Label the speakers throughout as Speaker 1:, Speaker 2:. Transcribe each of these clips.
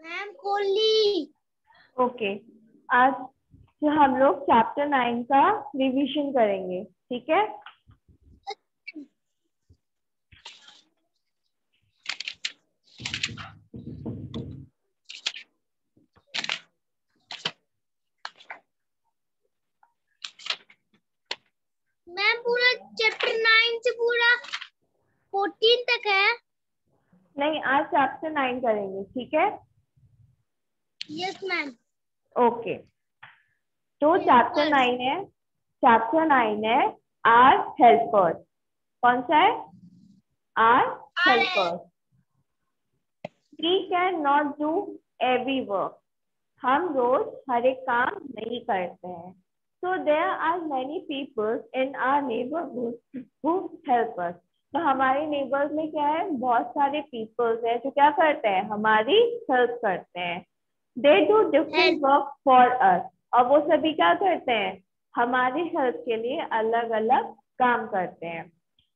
Speaker 1: Ma'am खोली।
Speaker 2: Okay, आज हम लोग चैप्टर 9 का रिवीजन करेंगे, ठीक है।
Speaker 1: मैम पूरा चैप्टर 9 से पूरा 14 तक है।
Speaker 2: नहीं, आज चैप्टर 9 करेंगे, ठीक है।
Speaker 1: Yes ma'am.
Speaker 2: ओके, तो चैप्टर 9 है आर हेल्पर्स। कौन सा है? Our helpers. We can not do every work. हम रोज हर एक काम नहीं करते हैं। So there are many peoples in our neighbourhood who help us. तो हमारे नेबर्स में क्या है? बहुत सारे पीपल्स हैं जो क्या करते हैं? हमारी हेल्प करते हैं। They do different work for us. और वो सभी क्या करते हैं? हमारी हेल्प के लिए अलग अलग काम करते हैं।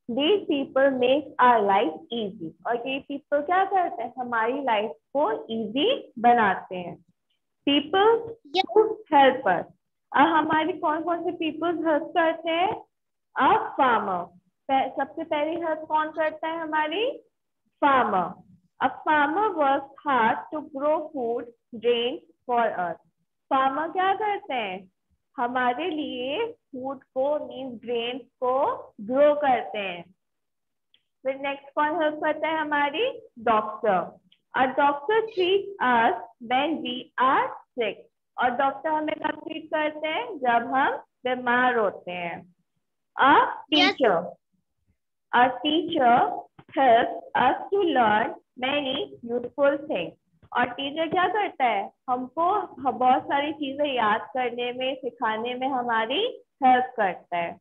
Speaker 2: These people make our life easy। और ये people क्या करते हैं? हमारी लाइफ को इजी बनाते हैं। People who help us। अब हमारी कौन कौन से पीपल्स हेल्प करते हैं? A farmer. सबसे पहले हेल्प कौन करता है? हमारी farmer. A farmer work hard to grow food grain for us. Farmer क्या करते हैं? हमारे लिए फूड को मीन्स ग्रेन को ग्रो करते हैं। फिर नेक्स्ट कौन हेल्प करता है? हमारी डॉक्टर। और doctor treat us when we are sick. और डॉक्टर हमें कब ट्रीट करते हैं? जब हम बीमार होते हैं। A teacher. A teacher help us to learn many useful things. और टीचर क्या करता है? हमको बहुत सारी चीजें याद करने में, सिखाने में हमारी हेल्प करता है।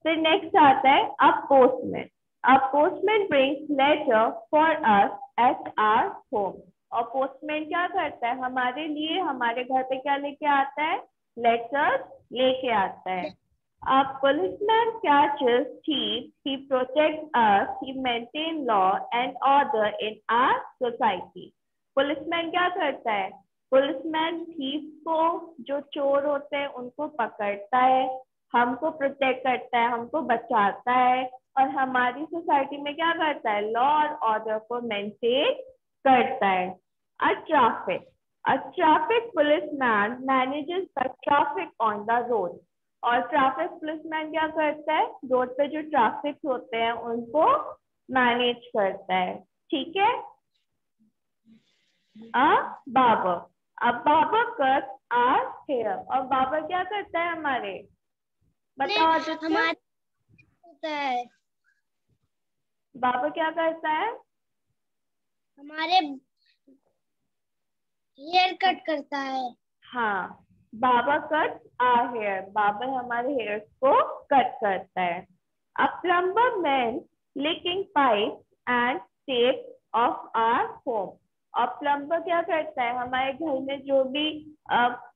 Speaker 2: फिर नेक्स्ट आता है a postman. A postman brings letter for us at our home. और पोस्टमैन क्या करता है? हमारे लिए हमारे घर पे क्या लेके आता है? लेटर्स लेके आता है। A policeman catches thieves, he protects us, he maintain law and order in our society. Policeman क्या करता है? पुलिसमैन थीव्स को, जो चोर होते हैं, उनको पकड़ता है, हमको प्रोटेक्ट करता है, हमको बचाता है, और हमारी सोसाइटी में क्या करता है? लॉ और ऑर्डर को मेंटेन करता है। A traffic policeman manages the traffic on the road. और ट्रैफिक पुलिसमैन क्या करता है? रोड पे जो ट्रैफिक होते हैं उनको मैनेज करता है, ठीक है। अ बार्बर। अब बार्बर कट्स आवर हेयर। और बार्बर क्या करता है हमारे? बताओ आदित्य।
Speaker 1: हमारे होता है,
Speaker 2: बाबा क्या करता है?
Speaker 1: हमारे हेयर कट करता है।
Speaker 2: हाँ, बाबा कट आवर हेयर। बाबा हमारे हेयर को कट करता है। A plumber man leaking pipe and tape of our home. और प्लम्बर क्या करता है? हमारे घर में जो भी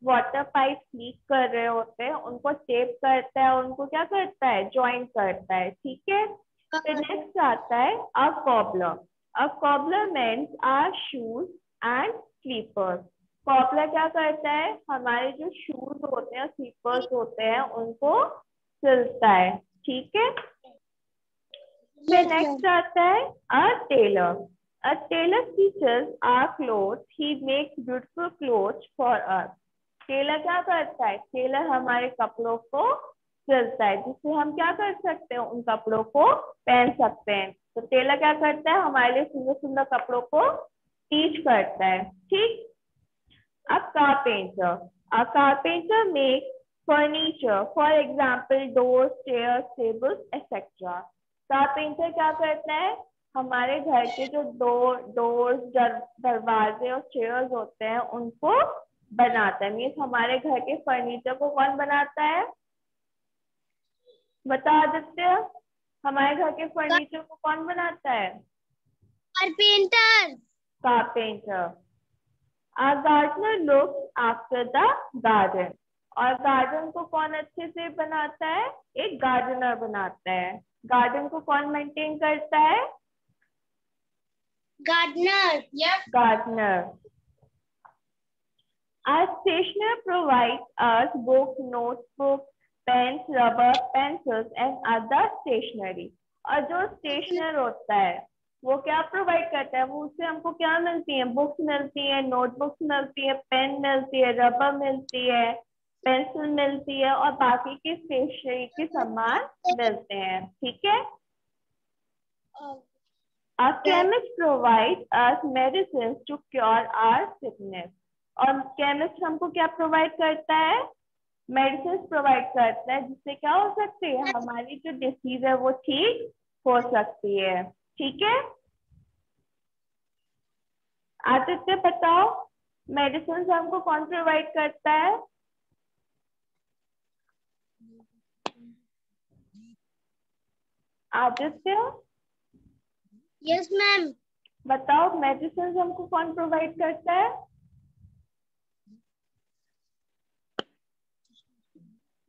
Speaker 2: वाटर पाइप लीक कर रहे होते हैं उनको टेप करता है, उनको क्या करता है? ज्वाइन करता है, ठीक है। फिर नेक्स्ट आता है a cobbler. A cobbler mends our shoes and slippers. Cobbler क्या करता है? हमारे जो शूज होते हैं, स्लीपर्स होते हैं, उनको सिलता है, ठीक है। फिर नेक्स्ट आता है a tailor. A tailor stitches our clothes, he makes beautiful clothes for us. Tailor क्या करता है? टेलर हमारे कपड़ों को सिलता है, जिससे हम क्या कर सकते हैं? उन कपड़ों को पहन सकते हैं। तो टेलर क्या करता है? हमारे लिए सुंदर सुंदर कपड़ों को स्टिच करता है, ठीक। A carpenter. A carpenter makes furniture, for example, doors, chairs, tables, etc. Carpenter क्या करता है? हमारे घर के जो डोर्स, दरवाजे और चेयर्स होते हैं उनको बनाता है। मीन्स हमारे घर के फर्नीचर को कौन बनाता है? बता आदित्य, हमारे घर के फर्नीचर को कौन बनाता है?
Speaker 1: Carpenter.
Speaker 2: Carpenter. A gardener looks after the garden। और गार्डन को कौन अच्छे से बनाता है? एक गार्डनर बनाता है। गार्डन को कौन मेंटेन करता है?
Speaker 1: Gardener.
Speaker 2: Gardener. Our stationer provides us book, notebook, pens, rubber, pencils and other stationery. और जो स्टेशनर होता है वो क्या प्रोवाइड करता है, वो उससे हमको क्या मिलती है, बुक्स मिलती है, नोटबुक्स मिलती है, पेन मिलती है, रबर मिलती है, पेंसिल मिलती है और बाकी के स्टेशनरी के सामान मिलते हैं। ठीक है। A chemist provides us medicines to cure our sickness. और केमिस्ट हमको क्या प्रोवाइड करता है, मेडिसिन प्रोवाइड करता है जिससे क्या हो सकती है, हमारी जो डिसीज है वो ठीक हो सकती है। ठीक है। आदित्य बताओ मेडिसिन हमको कौन प्रोवाइड करता है? Aditya
Speaker 1: yes ma'am.
Speaker 2: बताओ मेडिसिन हमको कौन प्रोवाइड करता है?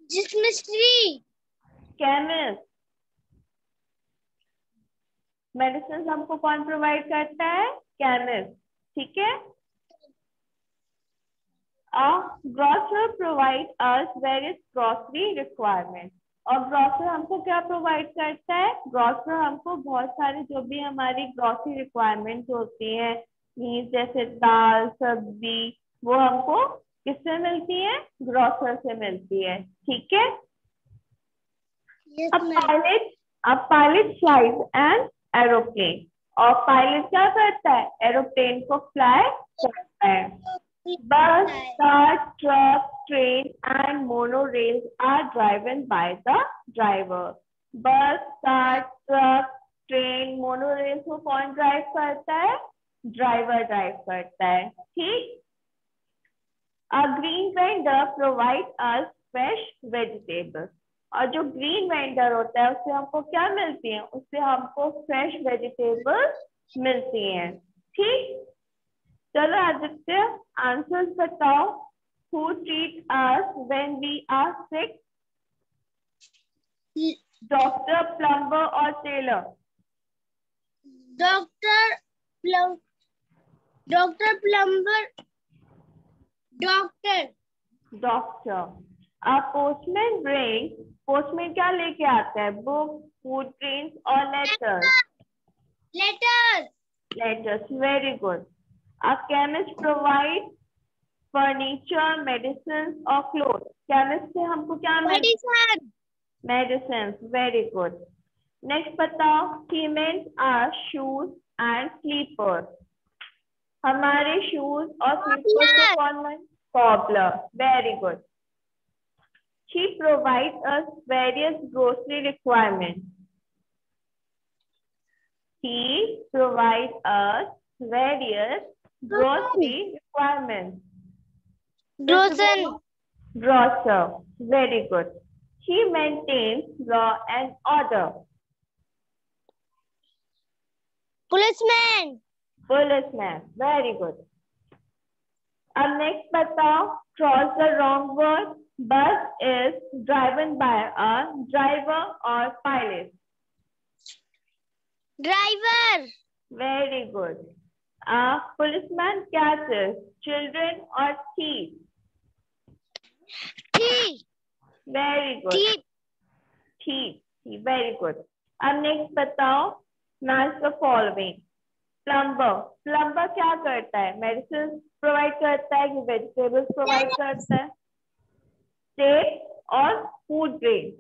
Speaker 1: केमिस्ट्री।
Speaker 2: केमिस्ट। मेडिसिन हमको कौन प्रोवाइड करता है? केमिस्ट। ठीक है। A grocer provides us various grocery requirements. और ग्रोसर हमको क्या प्रोवाइड करता है? ग्रोसर हमको बहुत सारी जो भी हमारी ग्रोसरी रिक्वायरमेंट होती है, जैसे दाल सब्जी, वो हमको किससे मिलती है? ग्रोसर से मिलती है। ठीक है। अब पायलट फ्लाइज एन एरोप्लेन। और पायलट क्या करता है? एरोप्लेन को फ्लाई करता है। Bus, car, truck, train and monorails are driven by the driver. Bus, car, truck, train, monorails को कौन ड्राइव करता है? ड्राइवर ड्राइव करता है। ठीक। A green vendor provides us fresh vegetables. और जो ग्रीन वेंडर होता है उससे हमको क्या मिलती है? उससे हमको फ्रेश वेजिटेबल्स मिलती हैं। ठीक। चलो आदित्य आंसर्स बताओ। Who treats us when we are sick? Doctor, plumber और tailor?
Speaker 1: Doctor, plumber, doctor.
Speaker 2: Doctor. Postman bring, postman क्या लेके आता है? बुक, फूड ग्रेन्स और letters? Letters. Very good. A chemist provides furniture, medicines or clothes. Chemist से हमको क्या मिलता है? Medicines. Very good. Next बताओ, cement are shoes and slippers. हमारे shoes और slippers को कौन है? Cobbler. Very good. She provides us various grocery requirements. He provides us various grocery requirements. Grocer. Very good. She maintains law and order.
Speaker 1: Policeman.
Speaker 2: Very good. अब next बताओ, cross the wrong word. Bus is driven by a driver or pilot?
Speaker 1: Driver.
Speaker 2: Very good. A policeman catches children or thieves?
Speaker 1: Thief.
Speaker 2: Very good. Thief. Very good. अब next बताओ, match the following. Plumber क्या करता है? Medicine provide करता है कि vegetables provide करता है? टेप और फूड ग्रेन?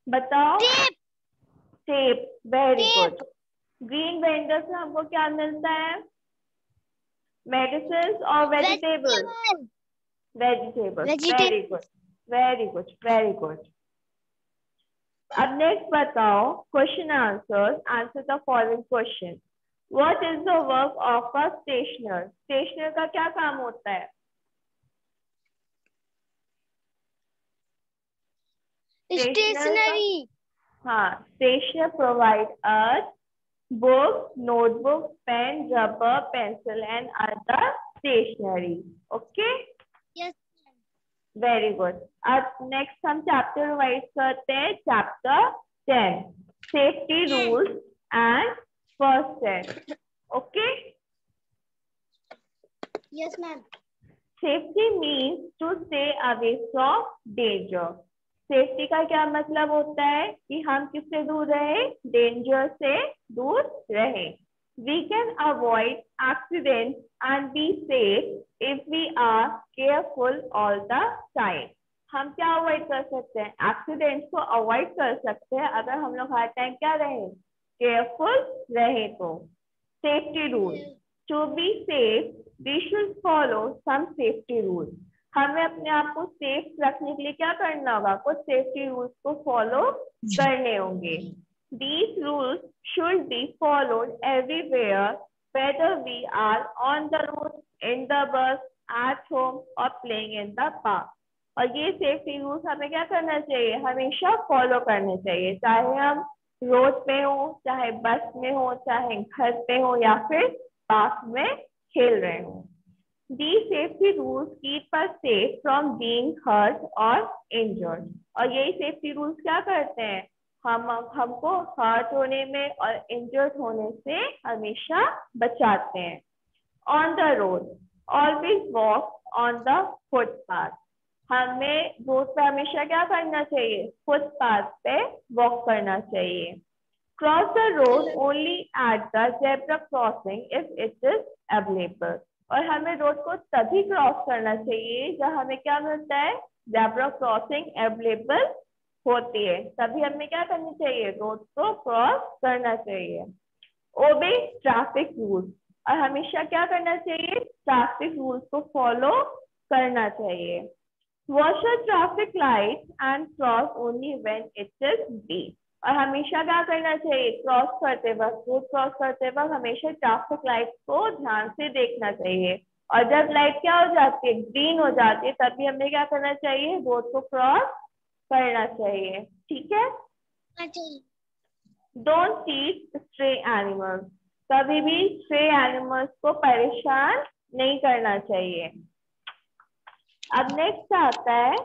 Speaker 2: बताओ। Tape. Very good. Green vendor से हमको क्या मिलता है? मेडिसिन और vegetables? Vegetables. Very good. Very good. Very good. अब नेक्स्ट बताओ, question answers. Answer the following question. What is the work of a stationer? Stationer का क्या काम होता है?
Speaker 1: स्टेशनरी।
Speaker 2: हाँ, stationer provide us book, notebook, pen, rubber, pencil and other stationery. Okay.
Speaker 1: Yes.
Speaker 2: Very good. अब next हम chapter revise करते हैं। Chapter 10, safety rules and first aid. Okay. Safety means to stay away from danger. Safety का क्या मतलब होता है कि हम किससे दूर रहे, डेंजर से दूर रहे। We can avoid accidents and be safe if we are careful all the time. हम क्या अवॉइड कर सकते हैं, एक्सीडेंट्स को अवॉइड कर सकते हैं अगर हम लोग हर टाइम क्या रहे, केयरफुल रहे। तो safety rule, to be safe we should follow some safety rule. हमें अपने आप को सेफ रखने के लिए क्या करना होगा, कुछ सेफ्टी रूल्स को फॉलो करने होंगे। These rules should be followed everywhere, whether we are on the road, in the bus, at home or playing in the park. और ये सेफ्टी रूल्स हमें क्या करना चाहिए, हमेशा फॉलो करने चाहिए, चाहे हम रोड पे हो, चाहे बस में हो, चाहे घर पे हो या फिर पार्क में खेल रहे हो। These safety rules keep us safe from being hurt or injured. और यही सेफ्टी रूल्स क्या करते हैं, हमको हर्ट होने में और इंजर्ड होने से हमेशा बचाते हैं। On the road always walk on the footpath. हमें रोड पे हमेशा क्या करना चाहिए, फुटपाथ पे वॉक करना चाहिए। Cross the road only at the zebra crossing if it is available. और हमें रोड को तभी क्रॉस करना चाहिए जब हमें क्या मिलता है, ज़ेब्रा क्रॉसिंग अवेलेबल होती है, तभी हमें क्या करनी चाहिए, रोड को क्रॉस करना चाहिए। ओबे ट्रैफिक रूल्स, और हमेशा क्या करना चाहिए, ट्रैफिक रूल्स को फॉलो करना चाहिए। Watch the traffic light and cross only when it is green. और हमेशा क्या करना चाहिए, क्रॉस करते वक्त, रोड क्रॉस करते वक्त हमेशा ट्रैफिक लाइट को ध्यान से देखना चाहिए। और जब लाइट क्या हो जाती है, ग्रीन हो जाती है, तभी हमें क्या करना चाहिए, रोड को क्रॉस करना चाहिए। ठीक है। डोंट चीट स्ट्रे एनिमल्स, कभी भी स्ट्रे एनिमल्स को परेशान नहीं करना चाहिए। अब नेक्स्ट आता है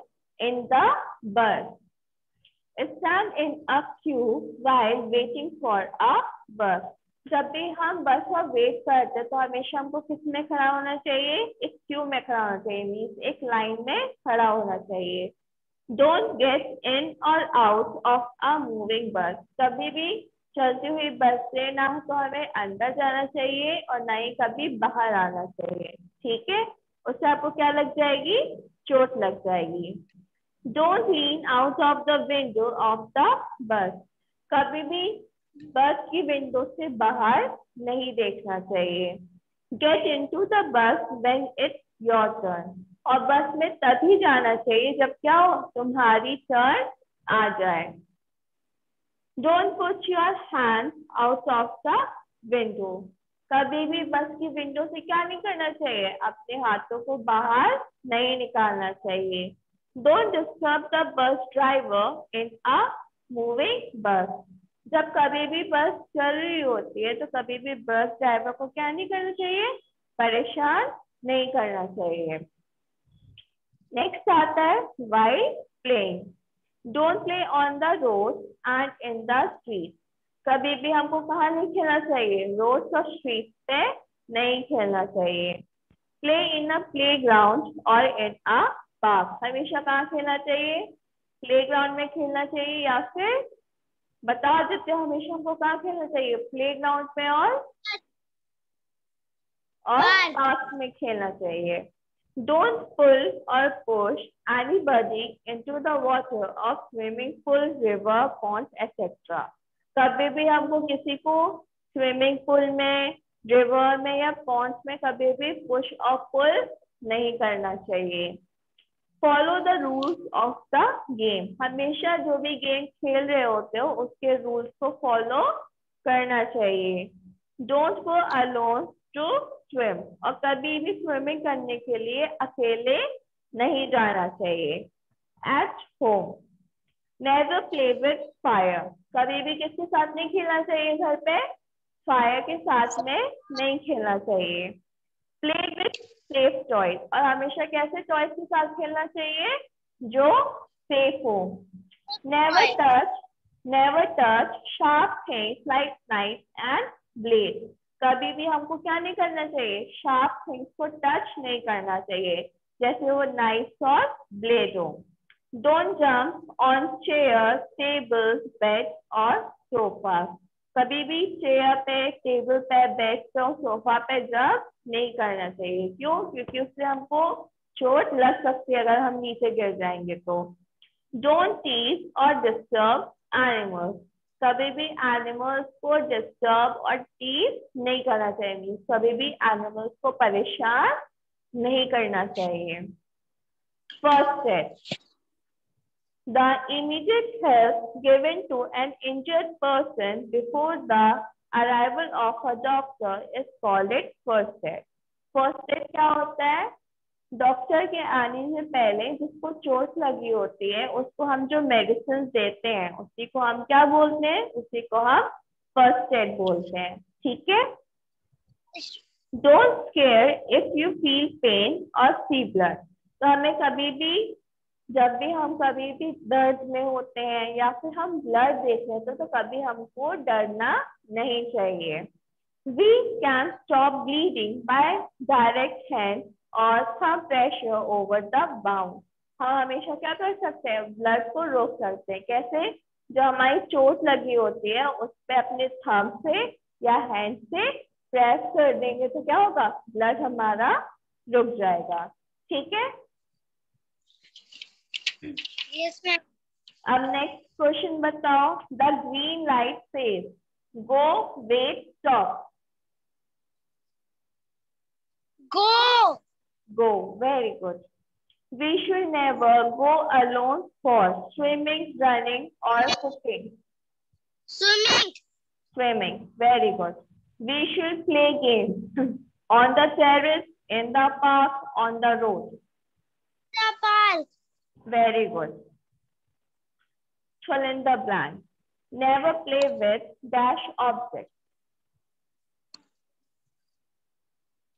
Speaker 2: in the bus, stand in a Q while waiting for a बस। जब भी हम बस का वेट करते हैं तो हमेशा हमको किस में खड़ा होना चाहिए, एक क्यू में खड़ा होना चाहिए, मीन्स एक लाइन में खड़ा होना चाहिए। Don't get in or out of a moving bus. कभी भी चलती हुई बस से ना तो हमें अंदर जाना चाहिए और ना ही कभी बाहर आना चाहिए। ठीक है, उससे आपको क्या लग जाएगी, चोट लग जाएगी। Don't lean out of the window of the bus. कभी भी बस की विंडो से बाहर नहीं देखना चाहिए। Get into the bus when it's your turn. और बस में तभी जाना चाहिए जब क्या हो, तुम्हारी टर्न आ जाए। Don't put your hand out of the window. कभी भी बस की विंडो से क्या नहीं करना चाहिए, अपने हाथों को बाहर नहीं निकालना चाहिए। Don't disturb the bus driver in a moving बस। जब कभी भी बस चल रही होती है तो कभी भी बस ड्राइवर को क्या नहीं करना चाहिए, परेशान नहीं करना चाहिए। नेक्स्ट आता है while playing. Don't play on the road and in the street. कभी भी हमको कहाँ नहीं खेलना चाहिए, रोड और स्ट्रीट पे नहीं खेलना चाहिए। Play in a playground or in a park. हमेशा कहाँ खेलना चाहिए, प्लेग्राउंड में खेलना चाहिए, या फिर बता देते हैं हमेशा हमको कहाँ खेलना चाहिए, प्लेग्राउंड में और पार्क में खेलना चाहिए। Don't pull or push anybody into the water of swimming pool, river, ponds, etc. कभी भी हमको किसी को स्विमिंग पूल में, रिवर में या पॉन्ड्स में कभी भी पुश और पुल नहीं करना चाहिए। Follow the rules of the game. हमेशा जो भी गेम खेल रहे होते हो उसके रूल्स को फॉलो करना चाहिए। Don't go alone to swim. और कभी भी स्विमिंग करने के लिए अकेले नहीं जाना चाहिए। At home never play with fire. कभी भी किसके साथ नहीं खेलना चाहिए, घर पे फायर के साथ में नहीं खेलना चाहिए। Play with safe toys. और हमेशा कैसे टॉयज के साथ खेलना चाहिए, जो सेफ हो। Never touch sharp things like knife and blade. कभी भी हमको क्या नहीं करना चाहिए, शार्प थिंग्स को टच नहीं करना चाहिए। जैसे वो नाइफ और ब्लेड हो। Don't jump on chair, tables, bed और सोफा। कभी भी चेयर पे, टेबल पे, बेड पे और सोफा पे जंप नहीं करना चाहिए। क्यों? क्योंकि उससे हमको चोट लग सकती है अगर हम नीचे गिर जाएंगे तो। डोंट टीज और डिस्टर्ब एनिमल्स। कभी भी एनिमल्स को डिस्टर्ब और टीज नहीं करना चाहिए। कभी भी एनिमल्स को परेशान नहीं करना चाहिए। First aid, the immediate help given to an injured person before the arrival of a doctor is called it first aid. First aid क्या होता है? डॉक्टर के आने से पहले जिसको चोट लगी होती है उसको हम जो मेडिसिन देते हैं उसी को हम क्या बोलते हैं? उसी को हम फर्स्ट एड बोलते हैं। ठीक है? Don't square if you feel pain और सी ब्लड। तो हमें कभी भी, जब भी हम कभी भी दर्द में होते हैं या फिर हम ब्लड देख रहे हैं तो कभी हमको डरना नहीं चाहिए। We can stop bleeding by direct hand or thumb pressure over the wound. हम हमेशा क्या कर सकते हैं? ब्लड को रोक सकते हैं। कैसे? जो हमारी चोट लगी होती है उस पे अपने थंब से या हैंड से प्रेस कर देंगे तो क्या होगा? ब्लड हमारा रुक जाएगा। ठीक है?
Speaker 1: Yes ma'am.
Speaker 2: अब नेक्स्ट क्वेश्चन बताओ। The green light says go, wait, stop.
Speaker 1: Go.
Speaker 2: Go, very good. We should never go alone for swimming, running or cooking.
Speaker 1: Swimming.
Speaker 2: Swimming, very good. We should play games on the terrace, in the park, on the road.
Speaker 1: The park.
Speaker 2: Very good. Fill in the blank. Never play with dash object.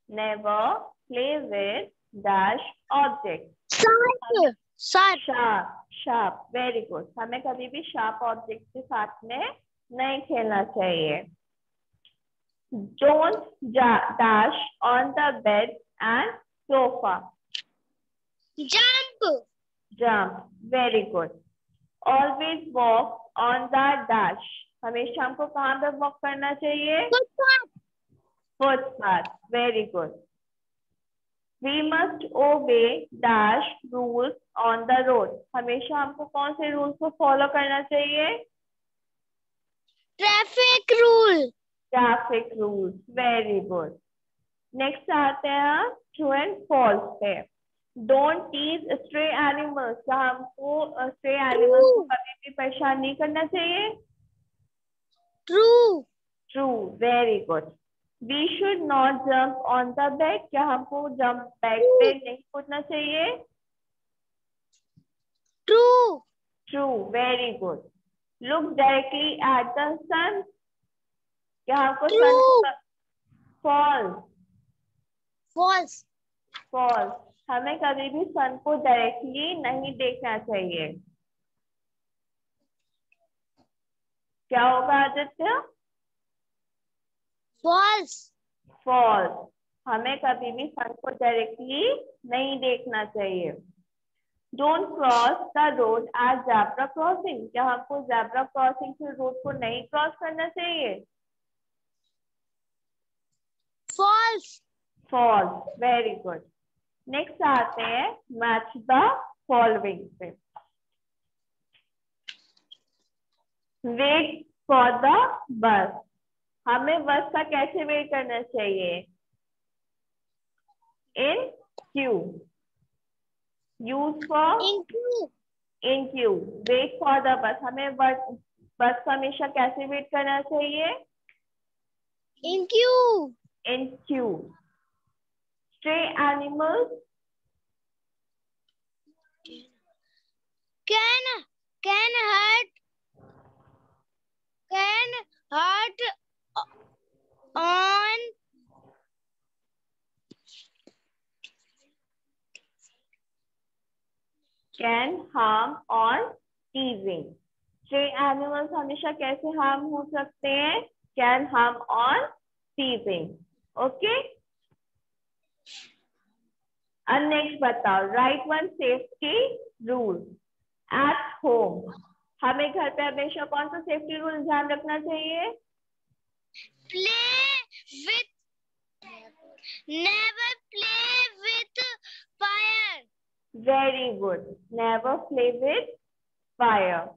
Speaker 2: Never play with dash object.
Speaker 1: Sharp. Sharp.
Speaker 2: Sharp, sharp, very good. हमें कभी भी sharp object के साथ में नहीं खेलना चाहिए। Don't dash on the bed and sofa.
Speaker 1: Jump.
Speaker 2: Jump, very good. Always walk on the dash. हमेशा हमको कहाँ पे वॉक करना चाहिए?
Speaker 1: Footpath.
Speaker 2: Footpath, very good. We must obey dash rules on the road. हमेशा हमको कौन से रूल्स को फॉलो करना चाहिए?
Speaker 1: Traffic rule.
Speaker 2: Traffic rules, very good. Next आते हैं ट्रू एंड फॉल्स पे। Don't tease stray animals. क्या हमको स्ट्रे एनिमल्स को कभी भी परेशान नहीं करना चाहिए?
Speaker 1: True.
Speaker 2: True, very good. We should not jump on the bed. क्या हमको जंप बेड पे नहीं कूदना चाहिए?
Speaker 1: True.
Speaker 2: True, very good. Look directly at the sun. क्या हमको सन को? False,
Speaker 1: false.
Speaker 2: false. हमें कभी भी सन को डायरेक्टली नहीं देखना चाहिए। क्या होगा आदित्य?
Speaker 1: फॉल्स।
Speaker 2: फॉल्स। हमें कभी भी सन को डायरेक्टली नहीं देखना चाहिए। Don't cross the road at zebra crossing. क्या हमको ज़ेब्रा क्रॉसिंग से रोड को नहीं क्रॉस करना चाहिए?
Speaker 1: False.
Speaker 2: False, very good. Next आते हैं मैच द फॉलोइंग पे। Wait for the bus. हमें बस का कैसे वेट करना चाहिए? In queue. Use for in queue. Wait for the bus. हमें बस का हमेशा कैसे वेट करना चाहिए?
Speaker 1: In queue.
Speaker 2: In queue. Stray animals
Speaker 1: can hurt on
Speaker 2: can harm on teasing. Stray animals हमेशा कैसे हार्म हो सकते हैं? Can harm on teasing. Okay, अब नेक्स्ट बताओ, right one safety rule at home. हमें घर पे हमेशा कौन सा सेफ्टी रूल ध्यान रखना चाहिए?
Speaker 1: Play with, never play with fire.
Speaker 2: Very good, never play with fire.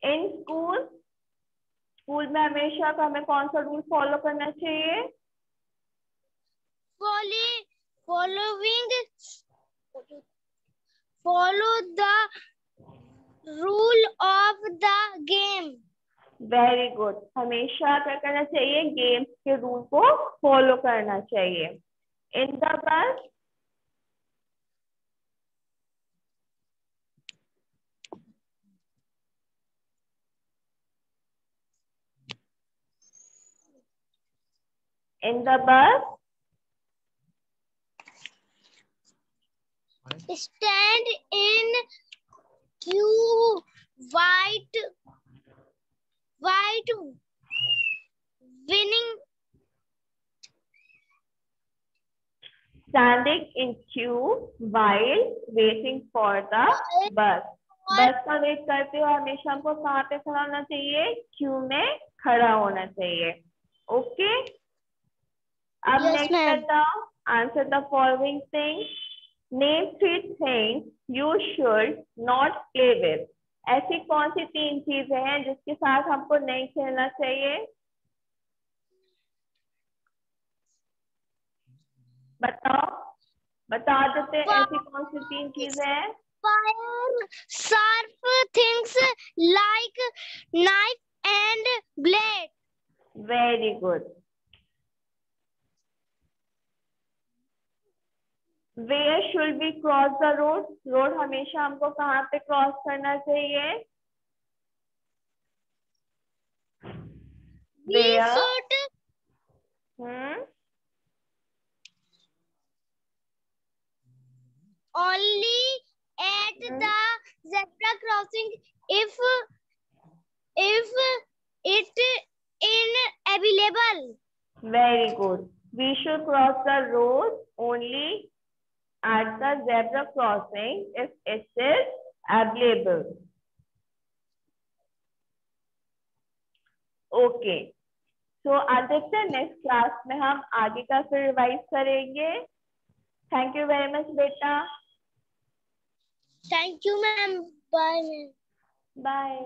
Speaker 2: In school, school में हमेशा का हमें कौन सा रूल फॉलो करना चाहिए?
Speaker 1: Follow the rule of the game.
Speaker 2: Very good, हमेशा क्या करना चाहिए? गेम्स के रूल को फॉलो करना चाहिए। In the bus, in the bus,
Speaker 1: Stand in queue, white winning.
Speaker 2: Standing in Q while waiting for the bus। बस का वेट करते हुए हमेशा हमको कहाँ पे खड़ा होना चाहिए? क्यू में खड़ा होना चाहिए। ओके, अब
Speaker 1: Yes,
Speaker 2: नेक्स्ट
Speaker 1: ma'am.
Speaker 2: बताओ, answer the following things. Name 3 things you should not play with. ऐसी कौन सी 3 चीजें हैं जिसके साथ हमको नहीं खेलना चाहिए? बताओ, बता देते हैं ऐसी कौन सी 3 चीजें हैं?
Speaker 1: Fire, sharp things like knife and blade.
Speaker 2: Very good. Where should be cross the road. Road हमेशा हमको कहाँ पे क्रॉस करना चाहिए?
Speaker 1: We
Speaker 2: where,
Speaker 1: should only at the zebra crossing if it in available.
Speaker 2: Very good, we should cross the road only at the zebra crossing if it is available। Okay, so Aditya next class में हम आगे का फिर revise करेंगे। Thank you very much बेटा।
Speaker 1: Thank you, ma'am. Bye, ma'am.
Speaker 2: Bye.